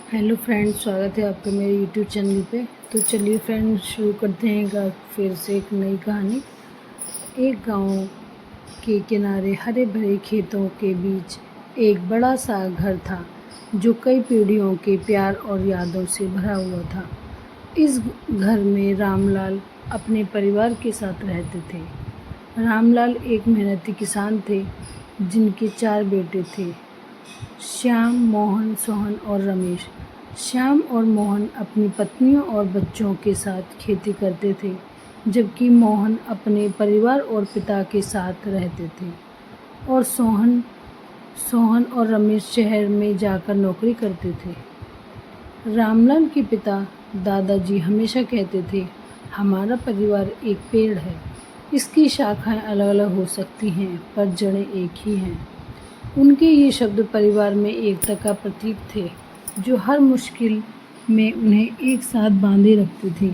Hello friends, स्वागत है आपका मेरे यूट्यूब चैनल पे। तो चलिए फ्रेंड्स, शुरू करते हैं फिर से एक नई कहानी। एक गांव के किनारे हरे भरे खेतों के बीच एक बड़ा सा घर था जो कई पीढ़ियों के प्यार और यादों से भरा हुआ था। इस घर में रामलाल अपने परिवार के साथ रहते थे। रामलाल एक मेहनती किसान थे जिनके 4 बेटे थे, श्याम, मोहन, सोहन और रमेश। श्याम और मोहन अपनी पत्नियों और बच्चों के साथ खेती करते थे, जबकि मोहन अपने परिवार और पिता के साथ रहते थे, और सोहन सोहन और रमेश शहर में जाकर नौकरी करते थे। रामलाल के पिता दादाजी हमेशा कहते थे, हमारा परिवार एक पेड़ है, इसकी शाखाएं अलग अलग हो सकती हैं पर जड़ें एक ही हैं। उनके ये शब्द परिवार में एकता का प्रतीक थे, जो हर मुश्किल में उन्हें एक साथ बांधे रखते थे।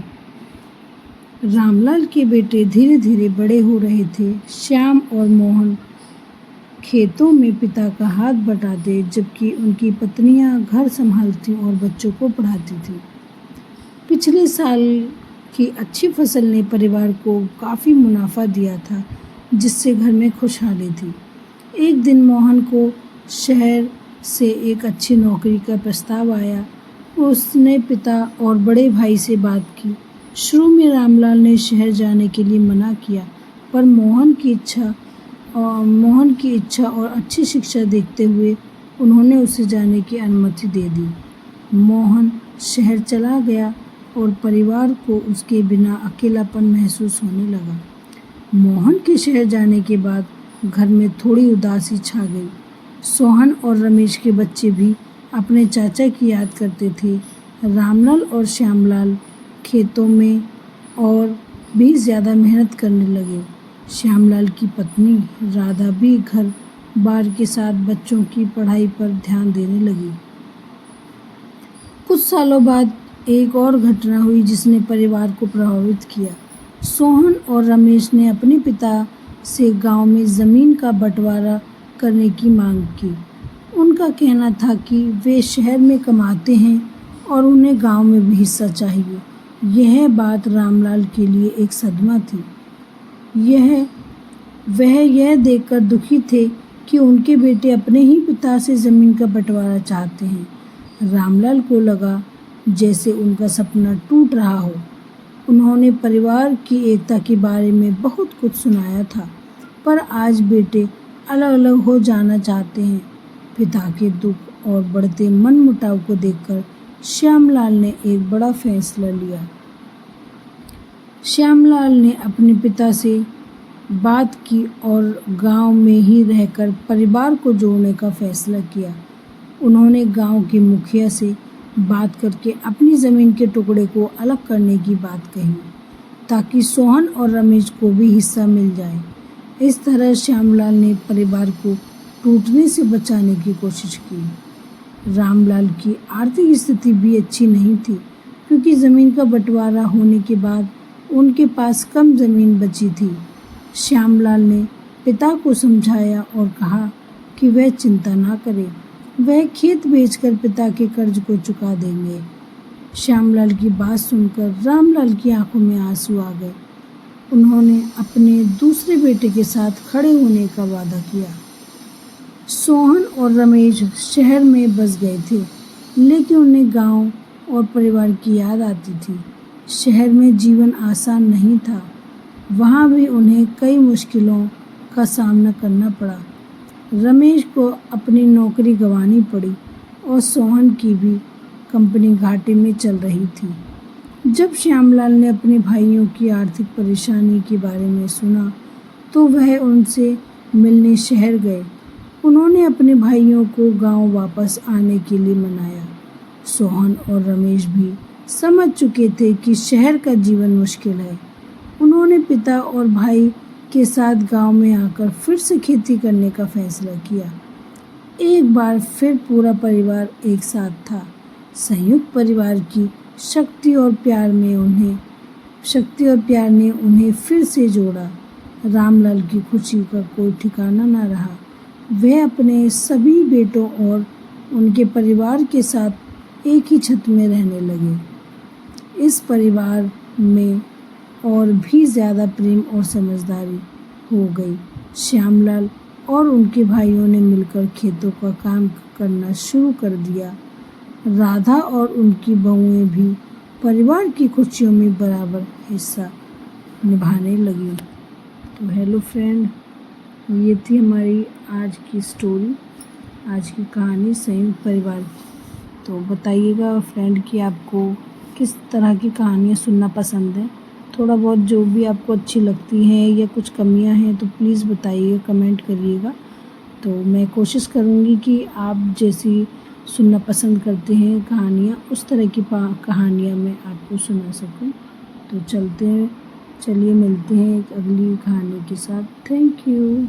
रामलाल के बेटे धीरे धीरे बड़े हो रहे थे। श्याम और मोहन खेतों में पिता का हाथ बटाते, जबकि उनकी पत्नियां घर संभालती और बच्चों को पढ़ाती थी। पिछले साल की अच्छी फसल ने परिवार को काफ़ी मुनाफा दिया था, जिससे घर में खुशहाली थी। एक दिन मोहन को शहर से एक अच्छी नौकरी का प्रस्ताव आया। उसने पिता और बड़े भाई से बात की। शुरू में रामलाल ने शहर जाने के लिए मना किया, पर मोहन की इच्छा और अच्छी शिक्षा देखते हुए उन्होंने उसे जाने की अनुमति दे दी। मोहन शहर चला गया और परिवार को उसके बिना अकेलापन महसूस होने लगा। मोहन के शहर जाने के बाद घर में थोड़ी उदासी छा गई। सोहन और रमेश के बच्चे भी अपने चाचा की याद करते थे। रामलाल और श्यामलाल खेतों में और भी ज़्यादा मेहनत करने लगे। श्यामलाल की पत्नी राधा भी घर बार के साथ बच्चों की पढ़ाई पर ध्यान देने लगी। कुछ सालों बाद एक और घटना हुई जिसने परिवार को प्रभावित किया। सोहन और रमेश ने अपने पिता से गांव में ज़मीन का बंटवारा करने की मांग की। उनका कहना था कि वे शहर में कमाते हैं और उन्हें गांव में भी हिस्सा चाहिए। यह बात रामलाल के लिए एक सदमा थी। वह यह देखकर दुखी थे कि उनके बेटे अपने ही पिता से ज़मीन का बंटवारा चाहते हैं। रामलाल को लगा जैसे उनका सपना टूट रहा हो। उन्होंने परिवार की एकता के बारे में बहुत कुछ सुनाया था, पर आज बेटे अलग अलग हो जाना चाहते हैं। पिता के दुख और बढ़ते मनमुटाव को देखकर श्यामलाल ने एक बड़ा फैसला लिया। श्यामलाल ने अपने पिता से बात की और गांव में ही रहकर परिवार को जोड़ने का फैसला किया। उन्होंने गांव के मुखिया से बात करके अपनी ज़मीन के टुकड़े को अलग करने की बात कही, ताकि सोहन और रमेश को भी हिस्सा मिल जाए। इस तरह श्यामलाल ने परिवार को टूटने से बचाने की कोशिश की। रामलाल की आर्थिक स्थिति भी अच्छी नहीं थी, क्योंकि ज़मीन का बंटवारा होने के बाद उनके पास कम ज़मीन बची थी। श्यामलाल ने पिता को समझाया और कहा कि वह चिंता ना करे, वह खेत बेचकर पिता के कर्ज को चुका देंगे। श्यामलाल की बात सुनकर रामलाल की आंखों में आंसू आ गए। उन्होंने अपने दूसरे बेटे के साथ खड़े होने का वादा किया। सोहन और रमेश शहर में बस गए थे, लेकिन उन्हें गांव और परिवार की याद आती थी। शहर में जीवन आसान नहीं था, वहाँ भी उन्हें कई मुश्किलों का सामना करना पड़ा। रमेश को अपनी नौकरी गंवानी पड़ी और सोहन की भी कंपनी घाटे में चल रही थी। जब श्यामलाल ने अपने भाइयों की आर्थिक परेशानी के बारे में सुना, तो वह उनसे मिलने शहर गए। उन्होंने अपने भाइयों को गांव वापस आने के लिए मनाया। सोहन और रमेश भी समझ चुके थे कि शहर का जीवन मुश्किल है। उन्होंने पिता और भाई के साथ गांव में आकर फिर से खेती करने का फैसला किया। एक बार फिर पूरा परिवार एक साथ था। संयुक्त परिवार की शक्ति और प्यार ने उन्हें फिर से जोड़ा। रामलाल की खुशी का कोई ठिकाना न रहा। वह अपने सभी बेटों और उनके परिवार के साथ एक ही छत में रहने लगे। इस परिवार में और भी ज़्यादा प्रेम और समझदारी हो गई। श्यामलाल और उनके भाइयों ने मिलकर खेतों का काम करना शुरू कर दिया। राधा और उनकी बहुएं भी परिवार की खुशियों में बराबर हिस्सा निभाने लगी। तो हेलो फ्रेंड, ये थी हमारी आज की स्टोरी, आज की कहानी संयुक्त परिवार की। तो बताइएगा फ्रेंड कि आपको किस तरह की कहानियाँ सुनना पसंद है। थोड़ा बहुत जो भी आपको अच्छी लगती हैं या कुछ कमियां हैं तो प्लीज़ बताइए, कमेंट करिएगा। तो मैं कोशिश करूँगी कि आप जैसी सुनना पसंद करते हैं कहानियाँ, उस तरह की कहानियाँ मैं आपको सुना सकूँ। तो चलिए मिलते हैं एक अगली कहानी के साथ। Thank you.